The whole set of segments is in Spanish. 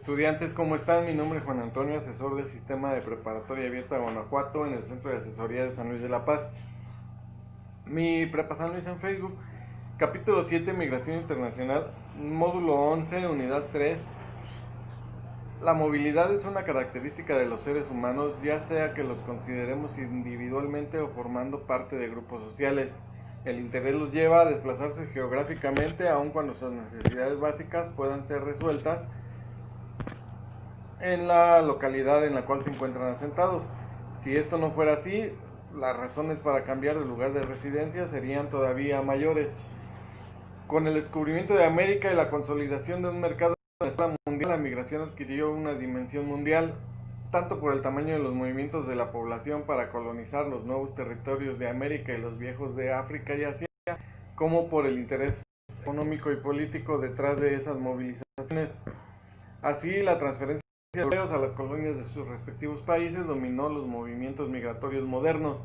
Estudiantes, ¿cómo están? Mi nombre es Juan Antonio, asesor del Sistema de Preparatoria Abierta de Guanajuato en el Centro de Asesoría de San Luis de la Paz. Mi Prepa San Luis en Facebook. Capítulo 7, Migración Internacional, módulo 11, unidad 3. La movilidad es una característica de los seres humanos, ya sea que los consideremos individualmente o formando parte de grupos sociales. El interés los lleva a desplazarse geográficamente, aun cuando sus necesidades básicas puedan ser resueltas en la localidad en la cual se encuentran asentados. Si esto no fuera así, las razones para cambiar de lugar de residencia serían todavía mayores. Con el descubrimiento de América y la consolidación de un mercado a escala mundial, la migración adquirió una dimensión mundial, tanto por el tamaño de los movimientos de la población para colonizar los nuevos territorios de América y los viejos de África y Asia, como por el interés económico y político detrás de esas movilizaciones. Así, la transferencia de europeos a las colonias de sus respectivos países dominó los movimientos migratorios modernos.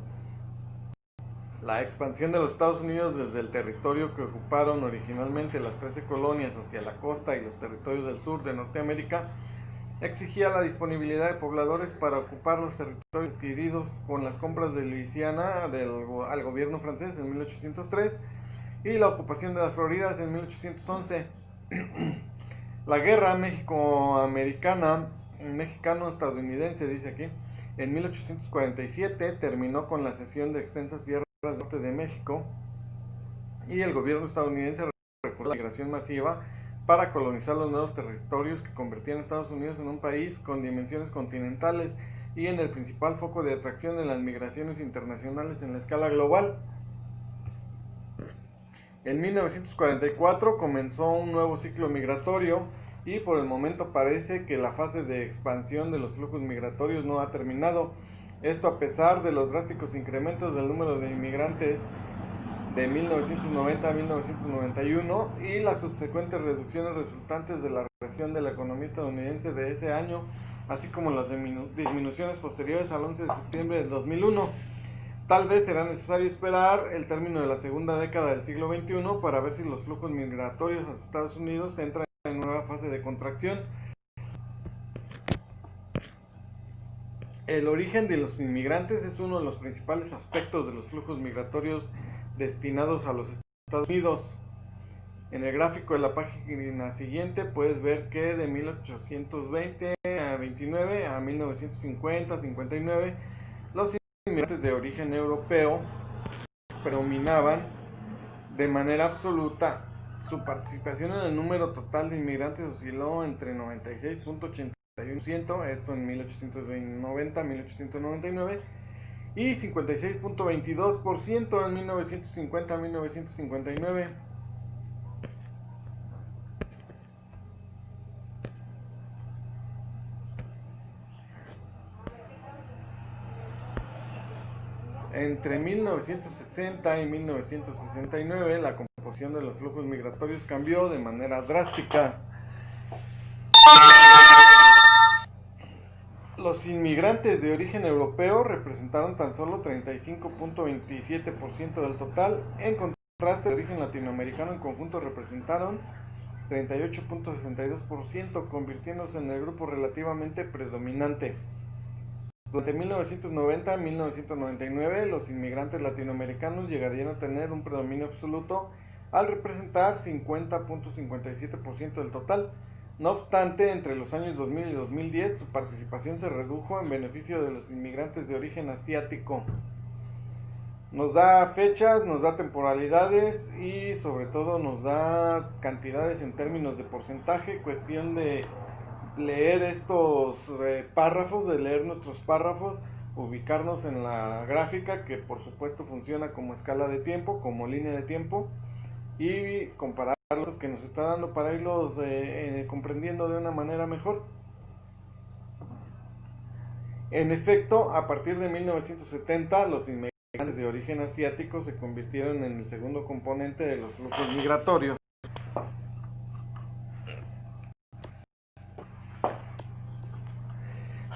La expansión de los Estados Unidos desde el territorio que ocuparon originalmente las 13 colonias hacia la costa y los territorios del sur de Norteamérica exigía la disponibilidad de pobladores para ocupar los territorios adquiridos con las compras de Luisiana al gobierno francés en 1803 y la ocupación de las Floridas en 1811. La guerra mexicano-estadounidense, dice aquí, en 1847 terminó con la cesión de extensas tierras del norte de México y el gobierno estadounidense recurrió a la migración masiva para colonizar los nuevos territorios que convertían a Estados Unidos en un país con dimensiones continentales y en el principal foco de atracción de las migraciones internacionales en la escala global. En 1944 comenzó un nuevo ciclo migratorio y por el momento parece que la fase de expansión de los flujos migratorios no ha terminado. Esto a pesar de los drásticos incrementos del número de inmigrantes de 1990 a 1991 y las subsecuentes reducciones resultantes de la recesión de la economía estadounidense de ese año, así como las disminuciones posteriores al 11 de septiembre del 2001. Tal vez será necesario esperar el término de la segunda década del siglo XXI para ver si los flujos migratorios hacia Estados Unidos entran en una nueva fase de contracción. El origen de los inmigrantes es uno de los principales aspectos de los flujos migratorios destinados a los Estados Unidos. En el gráfico de la página siguiente puedes ver que de 1820 a 29 a 1950 59 los inmigrantes de origen europeo predominaban de manera absoluta. Su participación en el número total de inmigrantes osciló entre 96.81%, esto en 1890 a 1899, y 56.22% en 1950 a 1959. Entre 1960 y 1969, la composición de los flujos migratorios cambió de manera drástica. Los inmigrantes de origen europeo representaron tan solo 35.27% del total, en contraste, de origen latinoamericano en conjunto representaron 38.62%, convirtiéndose en el grupo relativamente predominante. Durante 1990 a 1999, los inmigrantes latinoamericanos llegarían a tener un predominio absoluto al representar 50.57% del total. No obstante, entre los años 2000 y 2010, su participación se redujo en beneficio de los inmigrantes de origen asiático. Nos da fechas, nos da temporalidades y sobre todo nos da cantidades en términos de porcentaje, cuestión de leer estos párrafos, de leer nuestros párrafos, ubicarnos en la gráfica que por supuesto funciona como escala de tiempo, como línea de tiempo, y comparar los que nos está dando para irlos comprendiendo de una manera mejor. En efecto, a partir de 1970, los inmigrantes de origen asiático se convirtieron en el segundo componente de los flujos migratorios.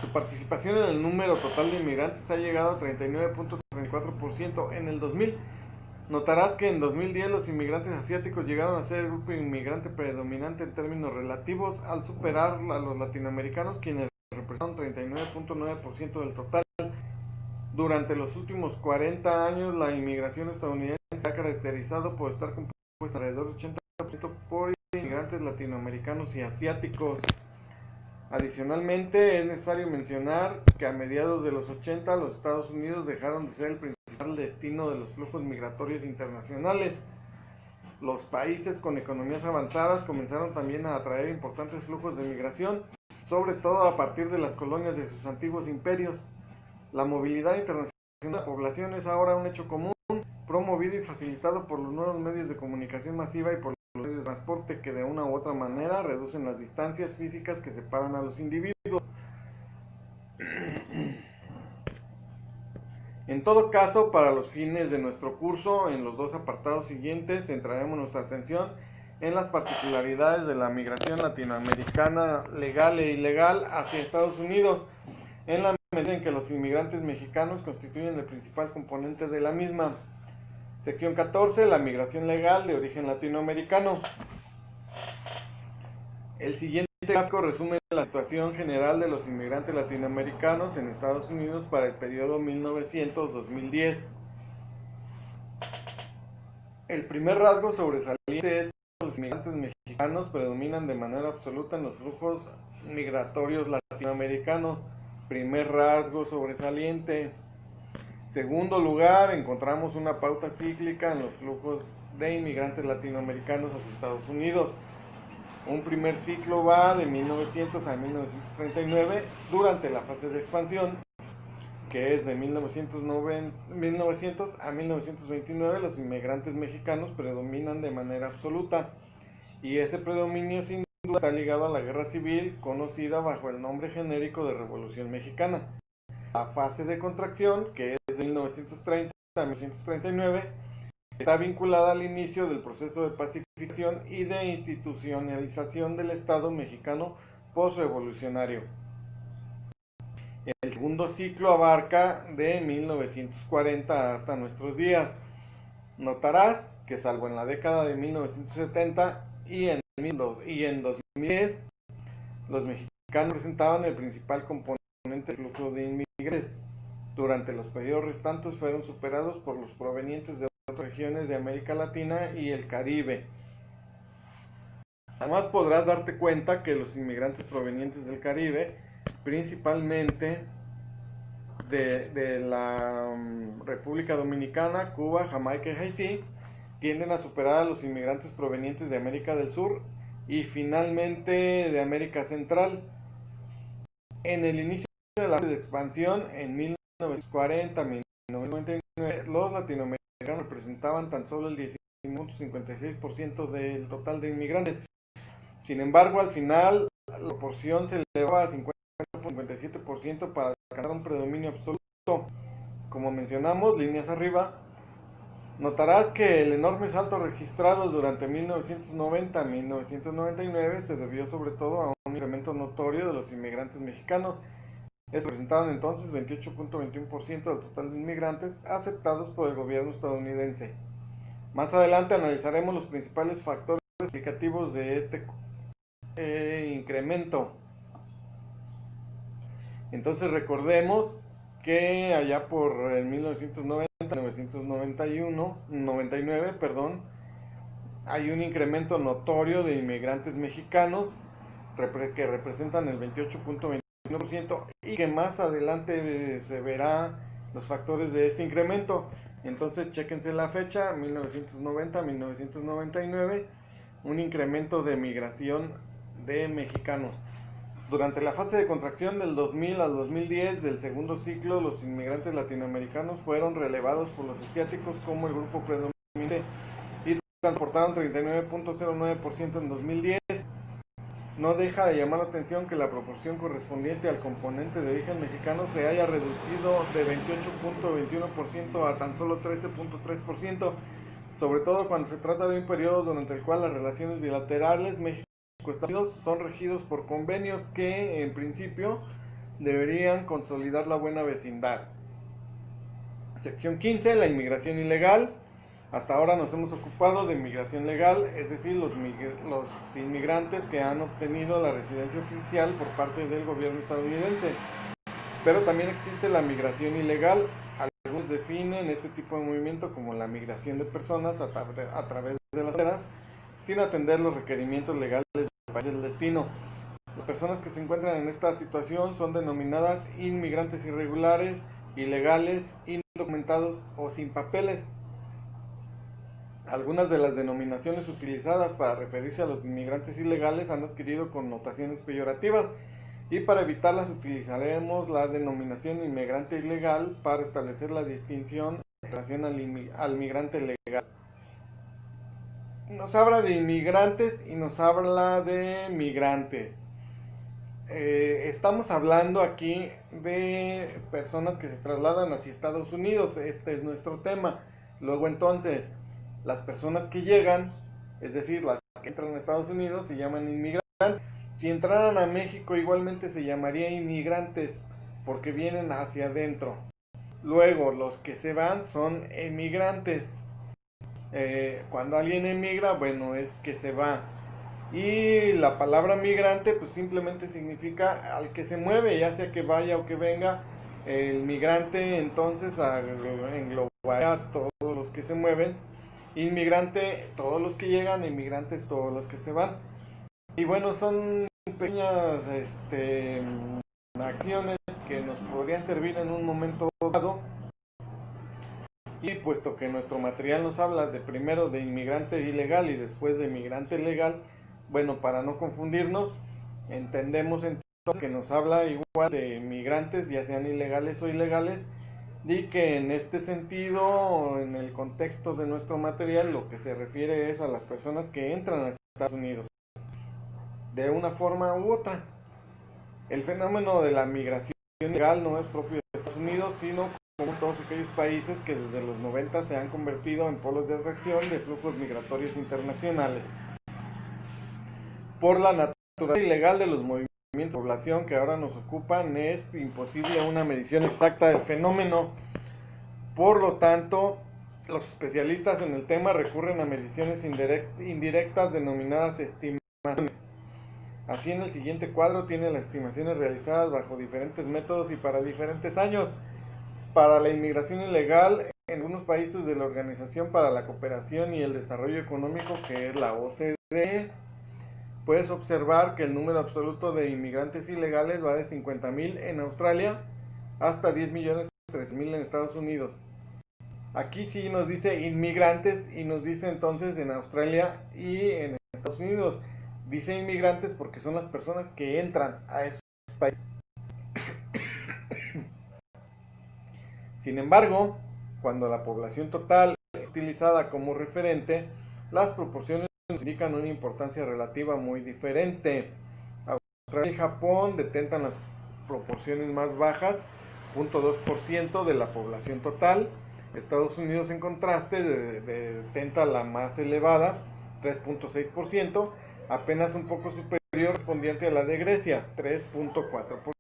Su participación en el número total de inmigrantes ha llegado a 39.34% en el 2000. Notarás que en 2010 los inmigrantes asiáticos llegaron a ser el grupo inmigrante predominante en términos relativos al superar a los latinoamericanos, quienes representaron 39.9% del total. Durante los últimos 40 años la inmigración estadounidense se ha caracterizado por estar compuesta alrededor del 80% por inmigrantes latinoamericanos y asiáticos. Adicionalmente, es necesario mencionar que a mediados de los 80 los Estados Unidos dejaron de ser el principal destino de los flujos migratorios internacionales. Los países con economías avanzadas comenzaron también a atraer importantes flujos de migración, sobre todo a partir de las colonias de sus antiguos imperios. La movilidad internacional de la población es ahora un hecho común, promovido y facilitado por los nuevos medios de comunicación masiva y por los medios de transporte que de una u otra manera reducen las distancias físicas que separan a los individuos. En todo caso, para los fines de nuestro curso, en los dos apartados siguientes centraremos nuestra atención en las particularidades de la migración latinoamericana legal e ilegal hacia Estados Unidos, en la medida en que los inmigrantes mexicanos constituyen el principal componente de la misma. Sección 14. La migración legal de origen latinoamericano. El siguiente gráfico resume la situación general de los inmigrantes latinoamericanos en Estados Unidos para el periodo 1900-2010. El primer rasgo sobresaliente es que los inmigrantes mexicanos predominan de manera absoluta en los flujos migratorios latinoamericanos. Primer rasgo sobresaliente. Segundo lugar, encontramos una pauta cíclica en los flujos de inmigrantes latinoamericanos hacia Estados Unidos. Un primer ciclo va de 1900 a 1939 durante la fase de expansión, que es de 1900 a 1929. Los inmigrantes mexicanos predominan de manera absoluta, y ese predominio sin duda está ligado a la guerra civil conocida bajo el nombre genérico de Revolución Mexicana. La fase de contracción, que es de 1930 a 1939, está vinculada al inicio del proceso de pacificación y de institucionalización del Estado mexicano postrevolucionario. El segundo ciclo abarca de 1940 hasta nuestros días. Notarás que salvo en la década de 1970 y en 2010, los mexicanos presentaban el principal componente del flujo de inmigrantes. Durante los periodos restantes fueron superados por los provenientes de otras regiones de América Latina y el Caribe. Además podrás darte cuenta que los inmigrantes provenientes del Caribe, principalmente de la República Dominicana, Cuba, Jamaica y Haití, tienden a superar a los inmigrantes provenientes de América del Sur y finalmente de América Central. En el inicio de la fase de expansión, en 1940-1999, los latinoamericanos representaban tan solo el 19.56% del total de inmigrantes. Sin embargo, al final la proporción se elevaba a 50.57% para alcanzar un predominio absoluto. Como mencionamos, líneas arriba, notarás que el enorme salto registrado durante 1990 a 1999 se debió sobre todo a un incremento notorio de los inmigrantes mexicanos. Representaron entonces 28.21% del total de inmigrantes aceptados por el gobierno estadounidense. Más adelante analizaremos los principales factores explicativos de este incremento. Entonces recordemos que allá por el 1999, hay un incremento notorio de inmigrantes mexicanos que representan el 28.21%, y que más adelante se verá los factores de este incremento. Entonces chéquense la fecha, 1990-1999, un incremento de migración de mexicanos. Durante la fase de contracción del 2000 al 2010 del segundo ciclo, los inmigrantes latinoamericanos fueron relevados por los asiáticos como el grupo predominante y transportaron 39.09% en 2010. No deja de llamar la atención que la proporción correspondiente al componente de origen mexicano se haya reducido de 28.21% a tan solo 13.3%, sobre todo cuando se trata de un periodo durante el cual las relaciones bilaterales México-Estados Unidos son regidos por convenios que, en principio, deberían consolidar la buena vecindad. Sección 15. La inmigración ilegal. Hasta ahora nos hemos ocupado de migración legal, es decir, los inmigrantes que han obtenido la residencia oficial por parte del gobierno estadounidense. Pero también existe la migración ilegal. Algunos definen este tipo de movimiento como la migración de personas a través de las fronteras sin atender los requerimientos legales del país del destino. Las personas que se encuentran en esta situación son denominadas inmigrantes irregulares, ilegales, indocumentados o sin papeles. Algunas de las denominaciones utilizadas para referirse a los inmigrantes ilegales han adquirido connotaciones peyorativas y para evitarlas utilizaremos la denominación inmigrante ilegal para establecer la distinción en relación al migrante legal. Nos habla de inmigrantes y nos habla de migrantes. Estamos hablando aquí de personas que se trasladan hacia Estados Unidos, este es nuestro tema. Luego entonces, las personas que llegan, es decir, las que entran a Estados Unidos, se llaman inmigrantes. Si entraran a México igualmente se llamaría inmigrantes porque vienen hacia adentro. Luego, los que se van son emigrantes. Cuando alguien emigra, bueno, es que se va. Y la palabra migrante pues simplemente significa al que se mueve, ya sea que vaya o que venga. El migrante entonces englobaría a todos los que se mueven. Inmigrante, todos los que llegan, inmigrantes, todos los que se van. Y bueno, son pequeñas acciones que nos podrían servir en un momento dado. Y puesto que nuestro material nos habla de primero de inmigrante ilegal y después de migrante legal, bueno, para no confundirnos, entendemos entonces que nos habla igual de migrantes, ya sean ilegales o ilegales, y que en este sentido, en el contexto de nuestro material, lo que se refiere es a las personas que entran a Estados Unidos, de una forma u otra. El fenómeno de la migración ilegal no es propio de Estados Unidos, sino como todos aquellos países que desde los 90 se han convertido en polos de atracción de flujos migratorios internacionales. Por la naturaleza ilegal de los movimientos de población que ahora nos ocupan, es imposible una medición exacta del fenómeno. Por lo tanto, los especialistas en el tema recurren a mediciones indirectas denominadas estimaciones. Así en el siguiente cuadro tiene las estimaciones realizadas bajo diferentes métodos y para diferentes años. Para la inmigración ilegal, en algunos países de la Organización para la Cooperación y el Desarrollo Económico, que es la OCDE, puedes observar que el número absoluto de inmigrantes ilegales va de 50,000 en Australia hasta 10,013,000 en Estados Unidos. Aquí sí nos dice inmigrantes y nos dice entonces en Australia y en Estados Unidos. Dice inmigrantes porque son las personas que entran a esos países. Sin embargo, cuando la población total es utilizada como referente, las proporciones nos indican una importancia relativa muy diferente. Australia y Japón detentan las proporciones más bajas, 0.2% de la población total. Estados Unidos, en contraste, detenta la más elevada, 3.6%, apenas un poco superior correspondiente a la de Grecia, 3.4%.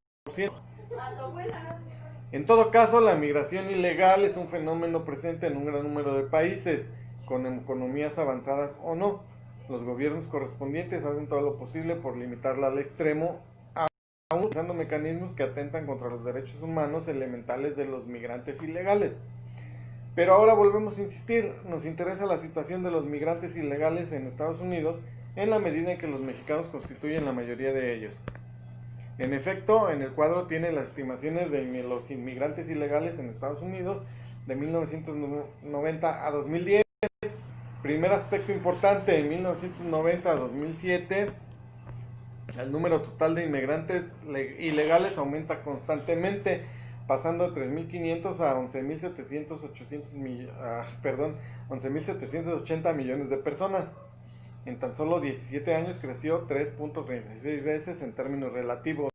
En todo caso, la migración ilegal es un fenómeno presente en un gran número de países, con economías avanzadas o no. Los gobiernos correspondientes hacen todo lo posible por limitarla al extremo, aún usando mecanismos que atentan contra los derechos humanos elementales de los migrantes ilegales. Pero ahora volvemos a insistir, nos interesa la situación de los migrantes ilegales en Estados Unidos en la medida en que los mexicanos constituyen la mayoría de ellos. En efecto, en el cuadro tiene las estimaciones de los inmigrantes ilegales en Estados Unidos de 1990 a 2010. Primer aspecto importante, en 1990 a 2007, el número total de inmigrantes ilegales aumenta constantemente, pasando de 3.500 a 11.780 millones de personas. En tan solo 17 años creció 3.36 veces en términos relativos.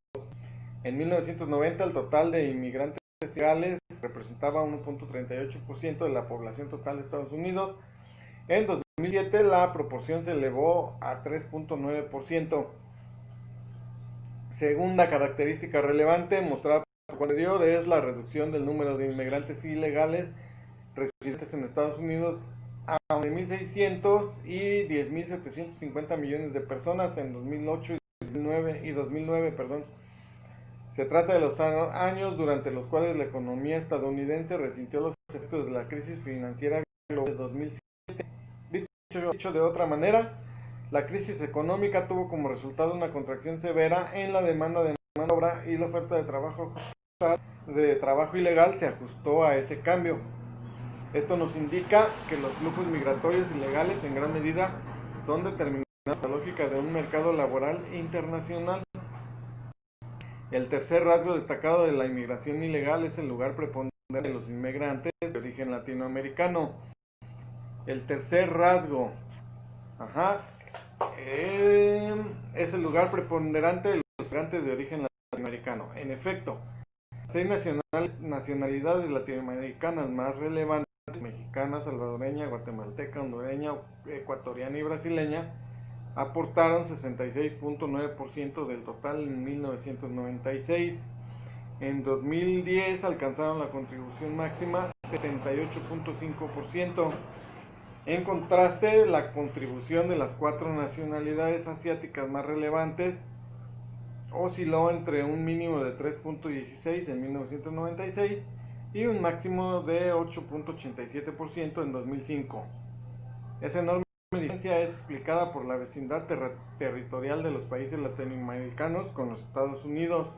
En 1990 el total de inmigrantes ilegales representaba 1.38% de la población total de Estados Unidos. En 2007 la proporción se elevó a 3.9%. Segunda característica relevante mostrada por el anterior es la reducción del número de inmigrantes ilegales residentes en Estados Unidos a 11.600 y 10.750 millones de personas en 2008 y 2009, perdón. Se trata de los años durante los cuales la economía estadounidense resintió los efectos de la crisis financiera global de 2007. Dicho de otra manera, la crisis económica tuvo como resultado una contracción severa en la demanda de mano de obra y la oferta de trabajo ilegal se ajustó a ese cambio. Esto nos indica que los flujos migratorios ilegales en gran medida son determinados por la lógica de un mercado laboral internacional. El tercer rasgo destacado de la inmigración ilegal es el lugar preponderante de los inmigrantes de origen latinoamericano. El tercer rasgo, es el lugar preponderante de los inmigrantes de origen latinoamericano. En efecto, las 6 nacionalidades latinoamericanas más relevantes, mexicana, salvadoreña, guatemalteca, hondureña, ecuatoriana y brasileña, aportaron 66.9% del total en 1996. En 2010 alcanzaron la contribución máxima 78.5%. En contraste, la contribución de las 4 nacionalidades asiáticas más relevantes osciló entre un mínimo de 3.16 en 1996 y un máximo de 8.87% en 2005. Esa enorme diferencia es explicada por la vecindad territorial de los países latinoamericanos con los Estados Unidos.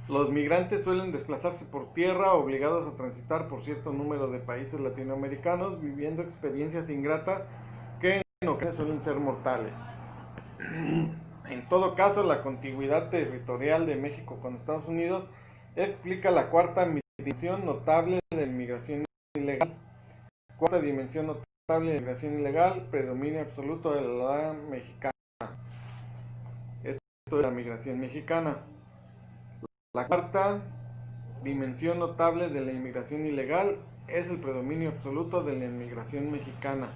Los migrantes suelen desplazarse por tierra, obligados a transitar por cierto número de países latinoamericanos, viviendo experiencias ingratas que en ocasiones suelen ser mortales. En todo caso, la contiguidad territorial de México con Estados Unidos explica la cuarta dimensión notable de la inmigración ilegal. Cuarta dimensión notable de la inmigración ilegal, predominio absoluto de la mexicana. Esto es la migración mexicana. La cuarta dimensión notable de la inmigración ilegal es el predominio absoluto de la inmigración mexicana.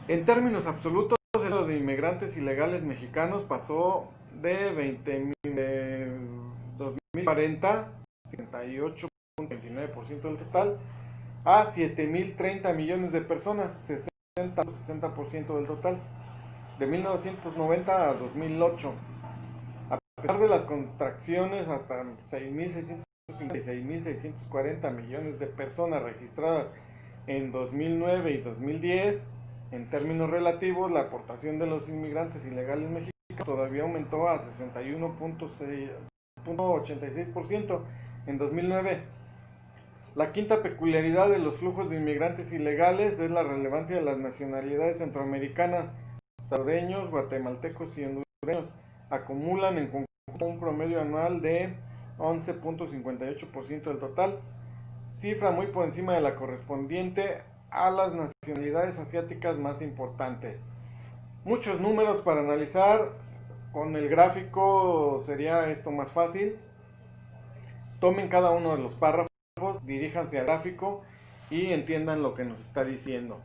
En términos absolutos, el número de inmigrantes ilegales mexicanos pasó de 2040, 58.29% del total, a 7.030 millones de personas, 60% del total, de 1990 a 2008. A pesar de las contracciones hasta 6.640 millones de personas registradas en 2009 y 2010, en términos relativos, la aportación de los inmigrantes ilegales mexicanos todavía aumentó a 61.86% en 2009. La quinta peculiaridad de los flujos de inmigrantes ilegales es la relevancia de las nacionalidades centroamericanas. Salvadoreños, guatemaltecos y hondureños acumulan en conjunto un promedio anual de 11.58% del total, cifra muy por encima de la correspondiente a las nacionalidades asiáticas más importantes. Muchos números para analizar. Con el gráfico sería esto más fácil. Tomen cada uno de los párrafos, diríjanse al gráfico y entiendan lo que nos está diciendo.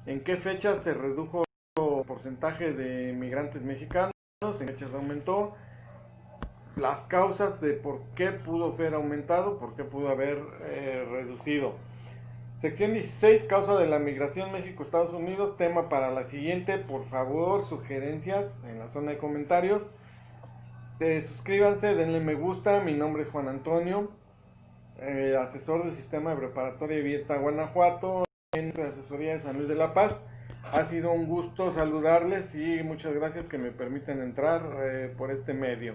¿En qué fechas se redujo el porcentaje de migrantes mexicanos? ¿En qué fechas aumentó? Las causas de por qué pudo haber aumentado, por qué pudo haber reducido. Sección 16, causa de la migración México-Estados Unidos, tema para la siguiente. Por favor, sugerencias en la zona de comentarios. Suscríbanse, denle me gusta. Mi nombre es Juan Antonio, asesor del sistema de preparatoria abierta Guanajuato, en la asesoría de San Luis de la Paz. Ha sido un gusto saludarles y muchas gracias que me permiten entrar por este medio.